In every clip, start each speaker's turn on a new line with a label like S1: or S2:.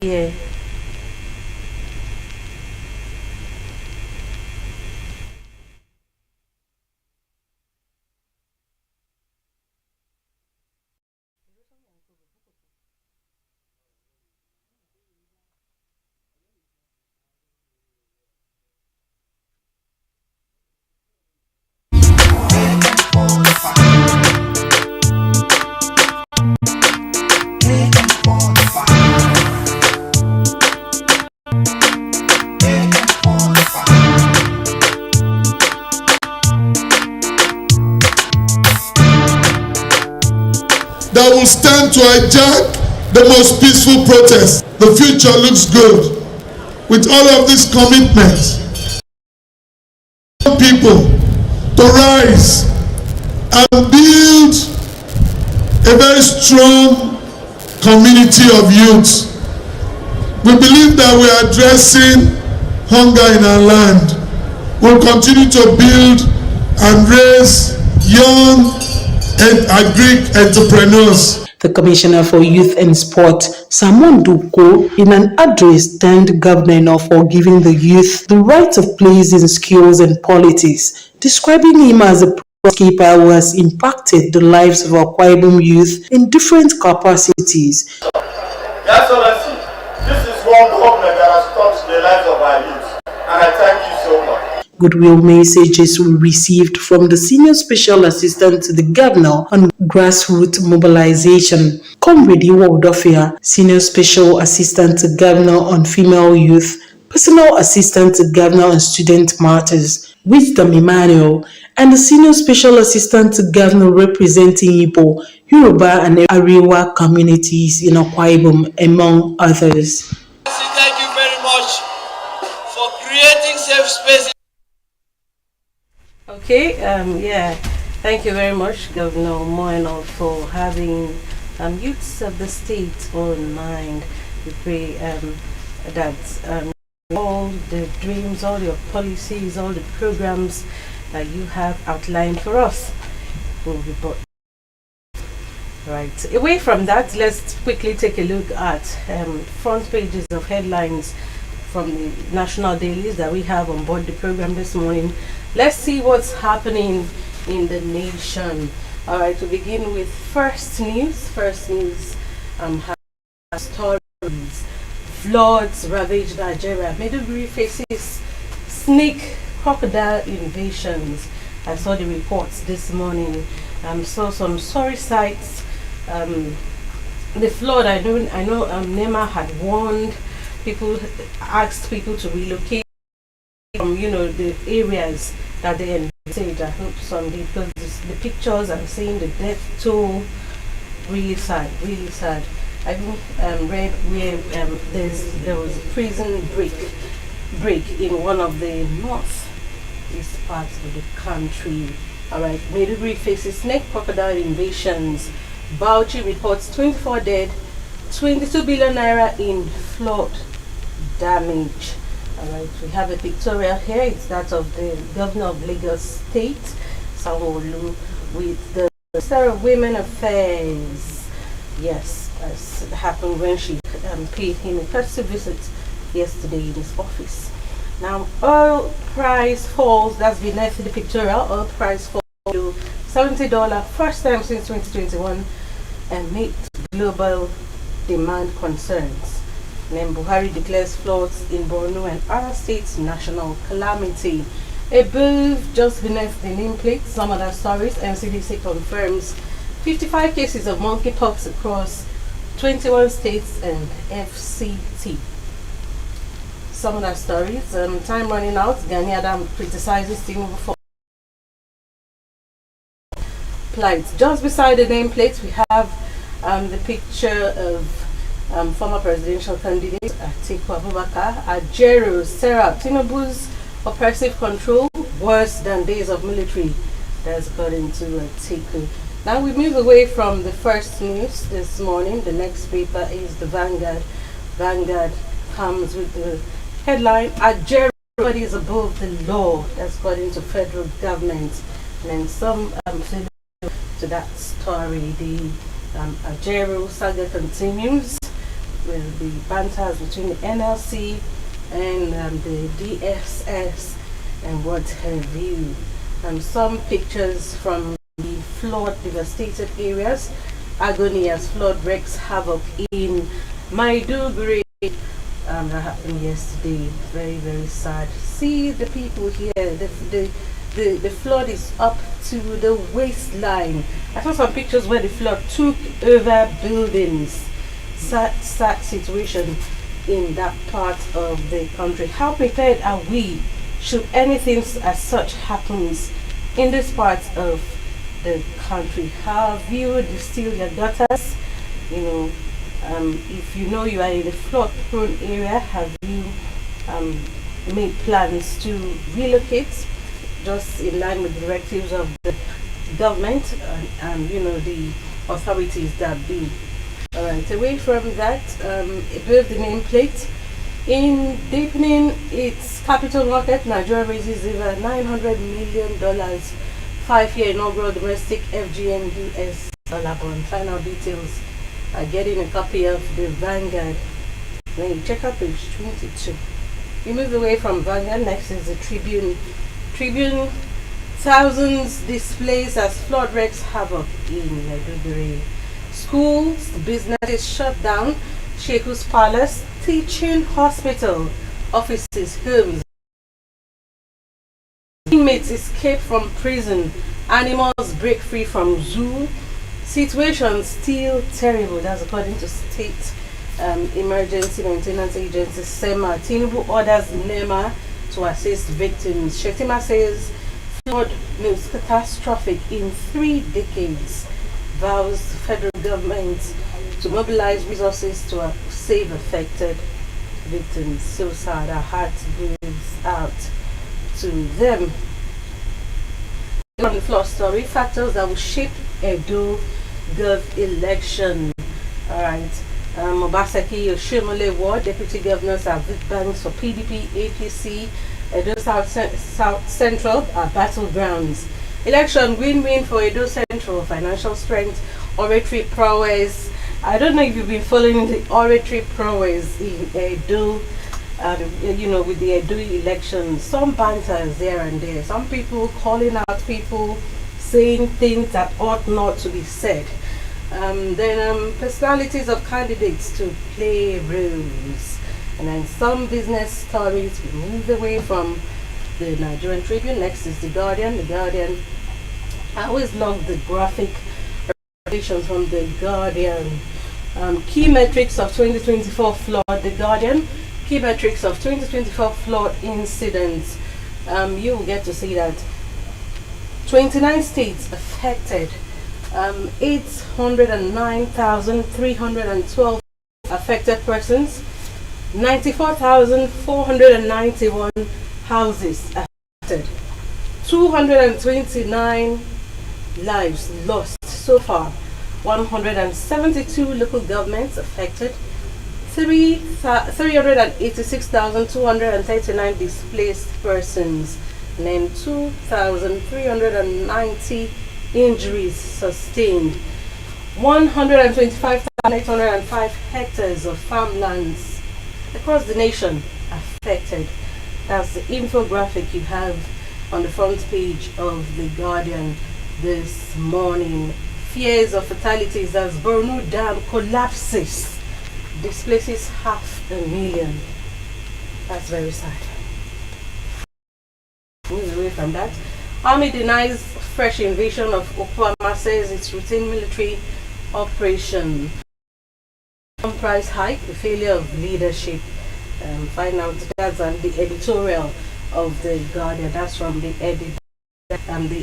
S1: Yeah.
S2: That will stand to hijack the most peaceful protest. The future looks good with all of these commitments. People to rise and build a very strong community of youth. We believe that we are addressing hunger in our land. We'll continue to build and raise young and Greek entrepreneurs.
S3: The Commissioner for Youth and Sport, Samuel Duko, in an address, thanked Governor for giving the youth the right of place in schools and politics, describing him as a peacekeeper who has impacted the lives of Akwa Ibom youth in different capacities.
S4: Your Excellency, this is one government that has touched the lives of our youth, and I thank you so much.
S3: Goodwill messages were received from the Senior Special Assistant to the Governor on Grassroots Mobilization, Comrade Iwo Odofia, Senior Special Assistant to Governor on Female Youth, Personal Assistant to Governor on Student Matters, Wisdom Emmanuel, and the Senior Special Assistant to Governor representing Igbo, Yoruba, and Arewa communities in Akwa Ibom, among others.
S5: Thank you very much for creating safe spaces.
S1: Okay, yeah, thank you very much, Governor Moeno, for having youths of the state on mind. We pray that all the dreams, all your policies, all the programs that you have outlined for us will be brought. Right, away from that, let's quickly take a look at front pages of headlines from the national dailies that we have on board the program this morning. Let's see what's happening in the nation. All right, to begin with First News. First News has stories. Floods ravage Nigeria. Maiduguri faces snake crocodile invasions. I saw the reports this morning. Saw some sorry sights. The flood, I know NEMA had warned people, asked people to relocate from the areas that they envisage. I hope some did, because the pictures I'm seeing, the death toll, really sad, really sad. I read where there was a prison break in one of the northeast parts of the country. All right, Maiduguri faces snake crocodile invasions. Bauchi reports 24 dead, 22 billion naira in flood damage. Alright, we have a pictorial here. It's that of the Governor of Lagos State, Sanwo-Olu, with the Minister of Women Affairs. Yes, as it happened when she paid him a courtesy visit yesterday in his office. Now, oil price falls. That's beneath the pictorial. Oil price falls to $70, first time since 2021, and meet global demand concerns. Then Buhari declares floods in Borno and other states national calamity. Above just beneath the nameplate, some other stories. NCDC confirms 55 cases of monkeypox across 21 states and FCT. Some other stories. Time running out. Gani Adam criticizes Tinubu for plight. Just beside the nameplate, we have the picture of former presidential candidate Atiku Abubakar. Ajero Sarah Tinubu's oppressive control worse than days of military. That's according to Atiku. Now we move away from the First News this morning. The next paper is the Vanguard. Vanguard comes with the headline: Ajero, everybody is above the law. That's according to federal government. And then some to that story, the Ajero saga continues. the banters between the NLC and the DSS and what have you. Some pictures from the flood devastated areas. Agony as flood wreaks havoc in Maiduguri. That happened yesterday. Very, very sad. See the people here. The flood is up to the waistline. I saw some pictures where the flood took over buildings. Sad situation in that part of the country. How prepared are we should anything as such happens in this part of the country? How have you distilled your gutters? If you know you are in a flood prone area, have you made plans to relocate just in line with the directives of the government and the authorities that be? Alright, away from that, above the nameplate, in deepening its capital market, Nigeria raises over $900 million 5-year inaugural domestic FGN US dollar bond. Final details are getting a copy of the Vanguard. Then you check out page 22. We move away from Vanguard. Next is the Tribune. Tribune, thousands displaced as flood wreaks havoc in Maiduguri. Schools, businesses shut down. Sheku's Palace, teaching hospital, offices, homes. Inmates escape from prison. Animals break free from zoo. Situation still terrible. That's according to State Emergency Maintenance Agency SEMA. Tinubu orders NEMA to assist victims. Shetima says flood most catastrophic in 3 decades. Vows federal government to mobilize resources to save affected victims. So sad, our heart goes out to them. On the floor story, factors that will shape Edo Gov election. Alright. Obaseki Oshimole Ward, Deputy Governors are banks for PDP, APC, Edo South Central are battlegrounds. Election win-win for Edo Central, financial strength, oratory prowess. I don't know if you've been following the oratory prowess in Edo, with the Edo election. Some banters there and there. Some people calling out people, saying things that ought not to be said. Then personalities of candidates to play roles. And then some business stories. We move away from the Nigerian Tribune. Next is The Guardian. The Guardian. I always love the graphic representations from The Guardian. Key metrics of 2024 flood. The Guardian. Key metrics of 2024 flood incidents. You will get to see that 29 states affected. 809,312 affected persons. 94,491 houses affected. 229 lives lost so far. 172 local governments affected. 386,239 displaced persons. And then 2,390 injuries sustained. 125,805 hectares of farmlands across the nation affected. That's the infographic you have on the front page of The Guardian this morning. Fears of fatalities as Borno Dam collapses, displaces 500,000. That's very sad. Move away from that. Army denies fresh invasion of Okwama, says it's routine military operation. Price hike, the failure of leadership. Find out that's on the editorial of The Guardian. That's from the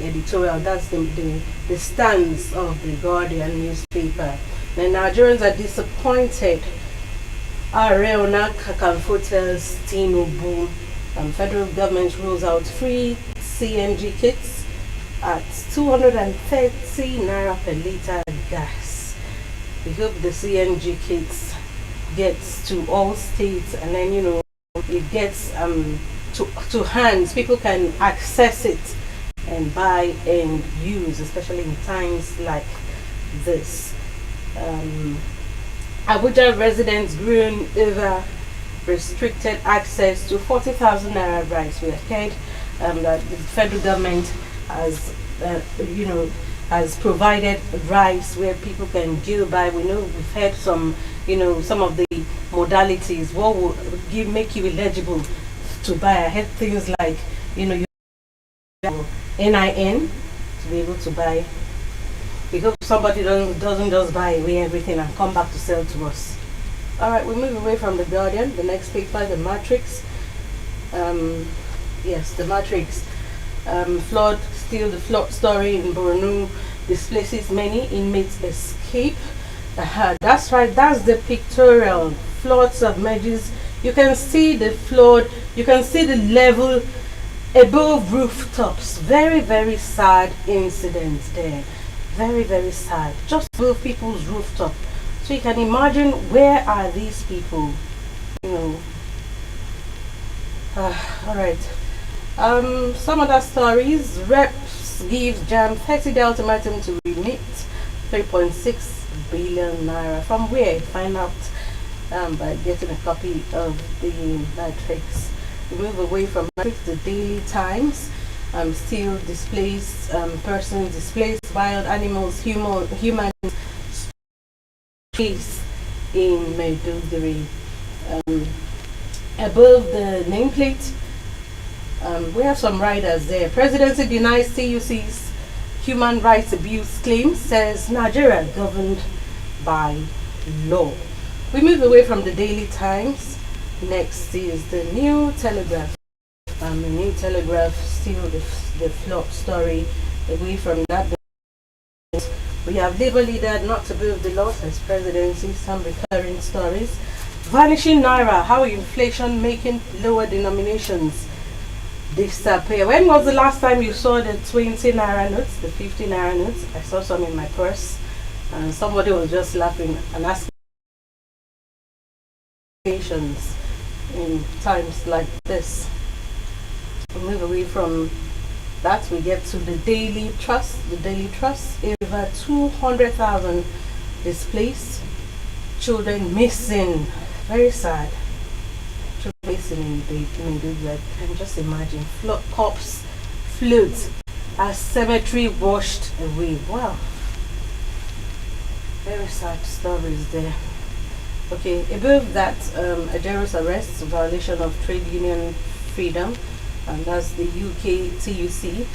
S1: editorial. That's the stance of The Guardian newspaper. The Nigerians are disappointed. Areona Kakanfo tells Tinubu. Federal government rolls out free CNG kits at 230 naira per litre gas. We hope the CNG kits gets to all states, and then it gets to hands. People can access it and buy and use, especially in times like this. Abuja residents groan over restricted access to 40,000 naira rice. We have heard that the federal government has, has provided rice where people can go buy. We know we've heard some, some of the modalities. What will make you eligible to buy? I heard things like, you NIN to be able to buy. We hope somebody doesn't just buy away everything and come back to sell to us. All right, we move away from the Guardian. The next paper, the Matrix. Yes, the Matrix. Flood story in Borno displaces many inmates escape. That's right, that's the pictorial. Flood submerges. You can see the flood, you can see the level above rooftops. Very, very sad incident there. Very, very sad. Just above people's rooftop. So you can imagine, where are these people? Alright. Some other stories. Reps gives JAM 30-day ultimatum to remit 3.6 billion naira. From where? Find out by getting a copy of the Matrix. We move away from Matrix. The Daily Times. Still displaced persons, displaced wild animals, humans in Maiduguri. Above the nameplate, we have some riders there. Presidency denies TUC's human rights abuse claims, says Nigeria governed by law. We move away from the Daily Times. Next is the New Telegraph. The New Telegraph, still the flood story. Away from that, we have Labour leader not to build the law, says presidency. Some recurring stories. Vanishing naira, how inflation making lower denominations disappear. When was the last time you saw the 20 naira notes, the 50 naira notes? I saw some in my purse, and somebody was just laughing and asking in times like this. We move away from that, we get to the Daily Trust. The Daily Trust, over 200,000 displaced, children missing. Very sad. Children missing in Maiduguri. Can just imagine. Corpse floats as cemetery washed away. Wow. Very sad stories there. Okay, above that, Ajaro's arrest, violation of trade union freedom, and that's the UK TUC.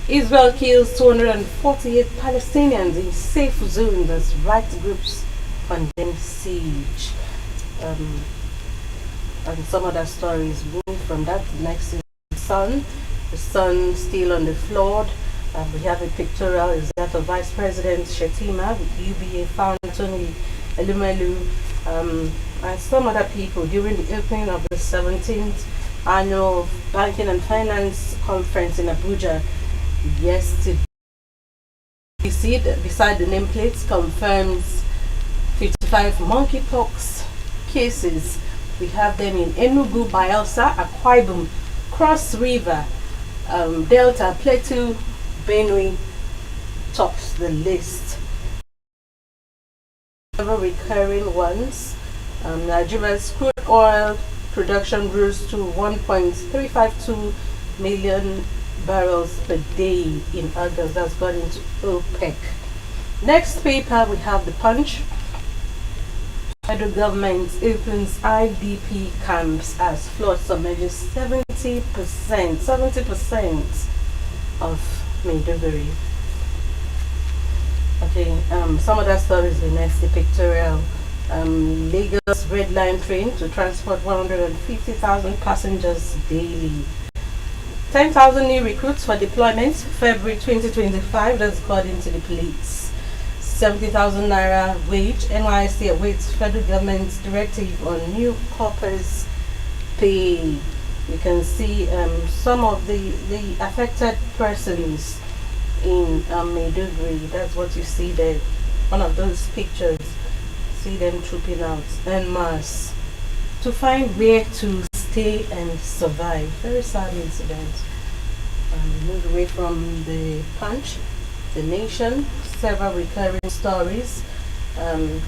S1: Israel kills 248 Palestinians in safe zones as rights groups condemn siege. And some other stories move from that. Next is the Sun. The Sun still on the flood. We have a pictorial, is that of Vice President Shetima with UBA founder Tony Elumelu, and some other people during the opening of the 17th annual Banking and Finance Conference in Abuja yesterday. You see it beside the nameplates, confirms 55 monkeypox cases. We have them in Enugu, Bayelsa, Akwa Ibom, Cross River, Delta, Plateau, Benue tops the list. Several recurring ones. Nigeria's crude oil production rose to 1.352 million barrels per day in August. That's got into OPEC. Next paper, we have the Punch. Federal government opens IDP camps as flood submerges 70% of Maiduguri. Okay, some other stories. The next, the pictorial. Lagos Red Line train to transport 150,000 passengers daily. 10,000 new recruits for deployment February 2025. That's got into the police. 70,000 naira wage. NYSC awaits federal government's directive on new corpers pay. You can see some of the affected persons in Maiduguri. That's what you see there. One of those pictures. See them trooping out en masse to find where to stay and survive. Very sad incident. Move away from the Punch, the Nation. Several recurring stories.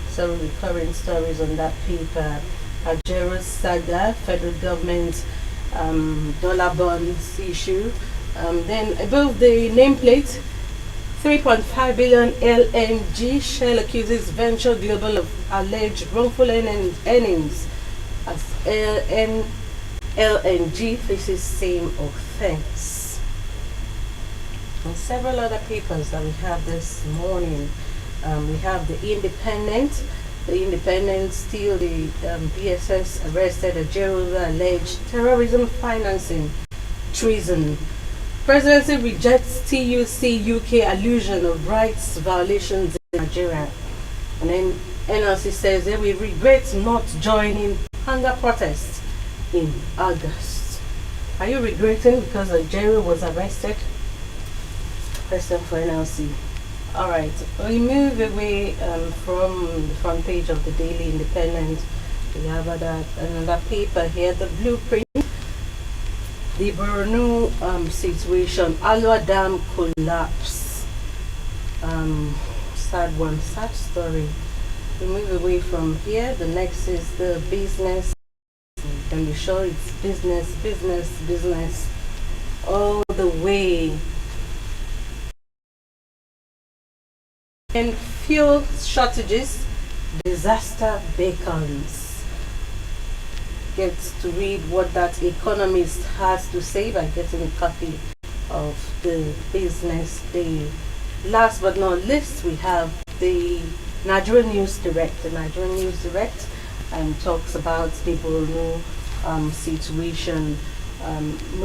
S1: Some recurring stories on that paper. Ajero saga, federal government dollar bonds issue. Then above the nameplate, 3.5 billion LNG. Shell accuses Venture Global of alleged wrongful earnings as LNG faces same offense. And several other papers that we have this morning. We have the Independent. The Independent, still the DSS arrested Ajero alleged terrorism financing, treason. Presidency rejects TUC UK allusion of rights violations in Nigeria. And then NLC says they will regret not joining hunger protests in August. Are you regretting because Ajero was arrested? Question for NLC. Alright, we move away from the front page of the Daily Independent. We have another paper here, the blueprint. The Borno situation, Alwa Dam collapse. Sad one, sad story. We move away from here. The next is the business. You can be sure it's business, business, business all the way. And fuel shortages, disaster beacons. Get to read what that economist has to say by getting a copy of the Business Day. Last but not least, we have the Nigerian News Direct. The Nigerian News Direct talks about the Borno situation,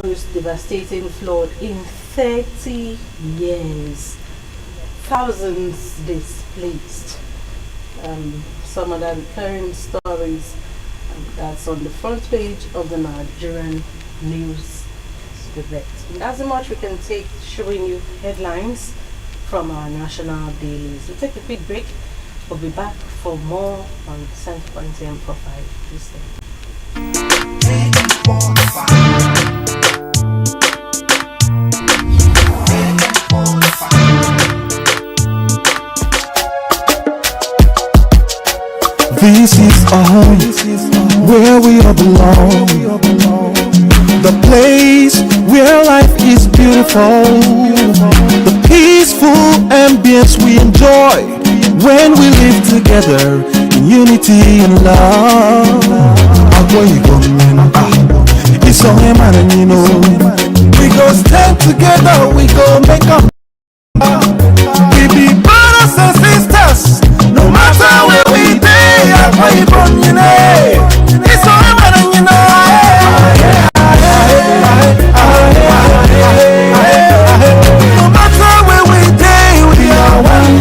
S1: most devastating flood in 30 years. Thousands displaced. Some of the recurring stories that's on the front page of the Nigerian News Direct. And that's how much we can take showing you headlines from our national dailies. We'll take a quick break. We'll be back for more on Centerpoint AM for 5. Please stay.
S6: This is our home, where we all belong. The place where life is beautiful. The peaceful ambience we enjoy when we live together in unity and love. It's all him and you know. We go stand together, we go make up. We be brothers and sisters, no matter where we be. It's all about you know. No matter where we day, we are one.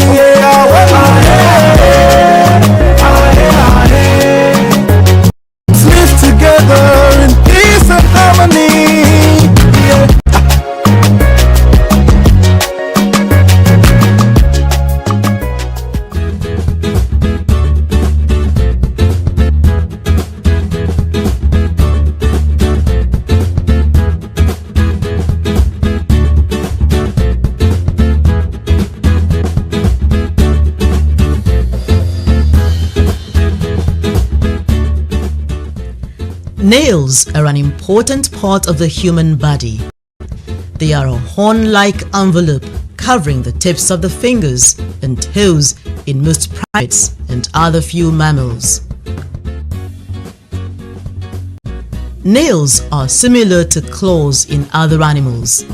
S6: Let's live together in peace and harmony.
S7: Nails are an important part of the human body. They are a horn-like envelope covering the tips of the fingers and toes in most primates and other few mammals. Nails are similar to claws in other animals.